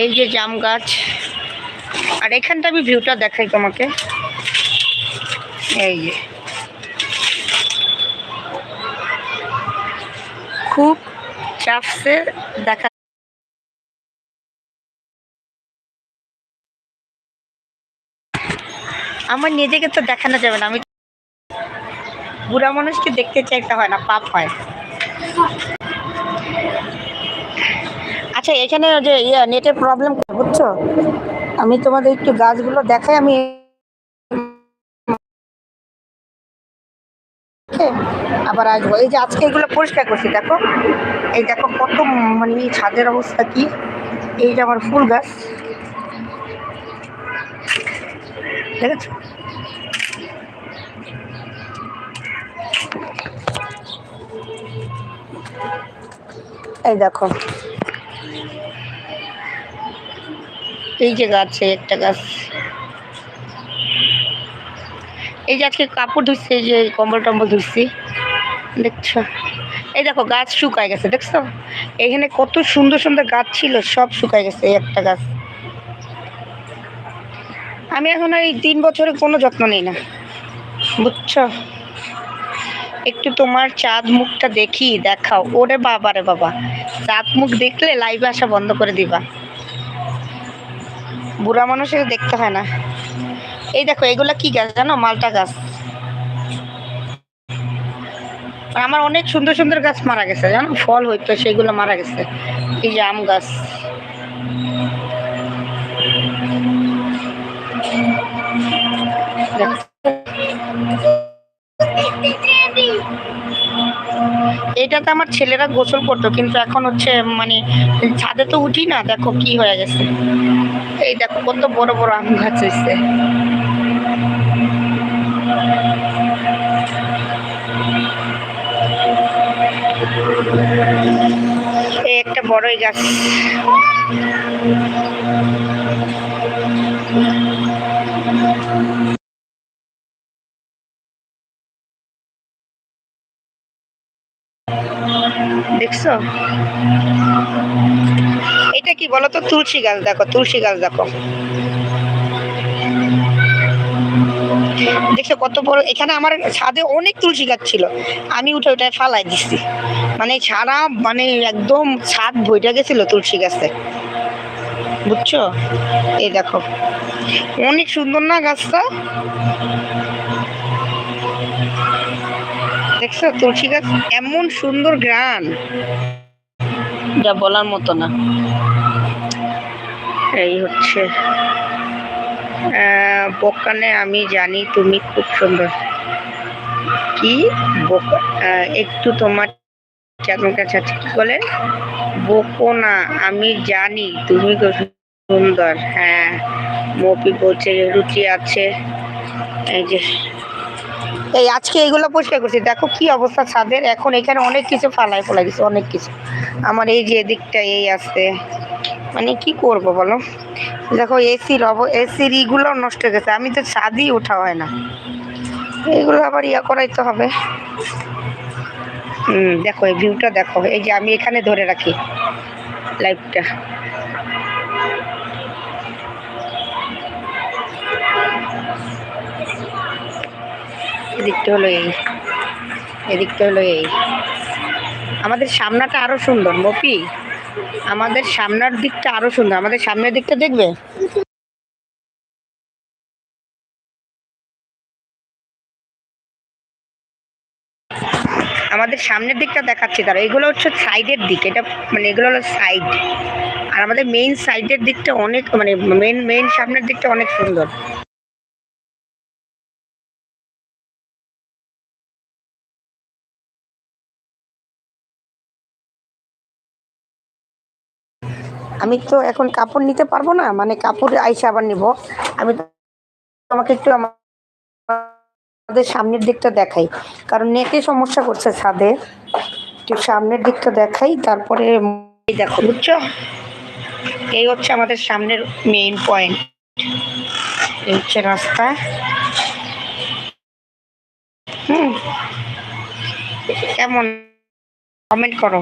এই যে জাম গাছ, আর এখানটা আমি ভিউটা দেখাই তোমাকে। এই যে খুব চাপসে দেখা, আমার নিজেকে তো দেখানো যাবে না, আমি বুড়া মানুষকে দেখতে চাইতে হয় না, পাপ হয়। আচ্ছা এখানে যে নেটের প্রবলেম বুঝছো, আমি তোমাদের একটু গাছগুলো দেখাই, আমি আবার আসবো। এই যে আজকে এগুলো পরিষ্কার করছি, দেখো এই দেখো কত মানে ছাদের অবস্থা কি। এই যে আমার ফুল গাছ দেখেছো, এই দেখো এই যে গাছ, একটা গাছ। এই যে আজকে কাপড় ধুচ্ছি, এই যে কম্বল টম্বল ধুচ্ছি, দেখছো। এই দেখো গাছ শুকায় গেছে, দেখছো এখানে কত সুন্দর সুন্দর গাছ ছিল, সব শুকায় গেছে। এই একটা গাছ, আমি এখন এই 3 বছরে কোনো যত্ন নেই না, বুঝছো। একটু তোমার চাঁদ মুখটা দেখি, দেখাও। ওরে বাবা রে বাবা, চাঁদ মুখ দেখলে লাইভে আসা বন্ধ করে দিবা, বুড়া মানুষের দেখতে হয় না। এই দেখো এগুলা কি গাছ জানো, মালটা গাছ। আমার অনেক সুন্দর সুন্দর গাছ মারা গেছে জানো, ফল হইতো সেগুলো মারা গেছে। এই যে আম গাছ, এইটাতে আমার ছেলেরা গোসল করতো, কিন্তু এখন হচ্ছে মানে ছাদে তো উঠি না, দেখো কি হয়ে গেছে। এই দেখো কত বড় বড় আম গাছ হয়েছে। এই একটা বড়ই গাছ, দেখছো। এটা কি বলো তো, তুলসী গাছ, দেখো তুলসী গাছ দেখো, দেখছো কত বড়। এখানে আমার ছাদে অনেক তুলসী গাছ ছিল, আমি উঠে উঠে ফালাই দিচ্ছি, মানে সারা মানে একদম ছাদ বইটা গেছিল তুলসী গাছে, বুঝছো। এই দেখো অনেক সুন্দর না গাছটা, দেখছো তুলসী গাছ এমন সুন্দর ঘ্রাণ, যা বলার মতো না। এই হচ্ছে বোকানে, আমি জানি তুমি খুব সুন্দর। কি বোকা, একটু তোমার কাছে কি বলে, বোকো না, আমি জানি তুমি খুব সুন্দর। হ্যাঁ মপি বলছে রুচি আছে। এই যে এই আজকে এইগুলো পরিষ্কার করছি, দেখো কি অবস্থা ছাদের। এখন এখানে অনেক কিছু ফালাই ফেলাই দিচ্ছে, অনেক কিছু। আমার এই যে এদিকটা এই আছে, মানে কি করব বলো। দেখো এসির ইগুলো নষ্ট হয়ে গেছে, আমি তো ছাদই ওঠা হয় না, এগুলো আবার করাইতে হবে। দেখো এই ভিউটা দেখো, এই যে আমি এখানে ধরে রাখি লাইভটা, এদিকটা হলো এই, এদিকটা হলো এই। আমাদের সামনাটা আরো সুন্দর মপি, আমাদের সামনের দিকটা আরো সুন্দর, আমাদের সামনের দিকটা দেখবে। আমাদের সামনের দিকটা দেখাচ্ছি তারা, এগুলো হচ্ছে সাইডের দিক, এটা মানে এগুলো হলো সাইড, আর আমাদের মেইন সাইডের দিকটা অনেক মানে মেইন সামনের দিকটা অনেক সুন্দর। আমি তো এখন কাপড় নিতে পারবো না, মানে কাপড় আইসা আবার নিব। আমি তোমাকে একটু আমাদের সামনের দিকটা দেখাই, কারণ নেটে সমস্যা করছে ছাদে, একটু সামনের দিকটা দেখাই তারপরে। এই দেখো বুঝছো, এই হচ্ছে আমাদের সামনের মেইন পয়েন্ট, এই হচ্ছে রাস্তা। কেমন কমেন্ট করো।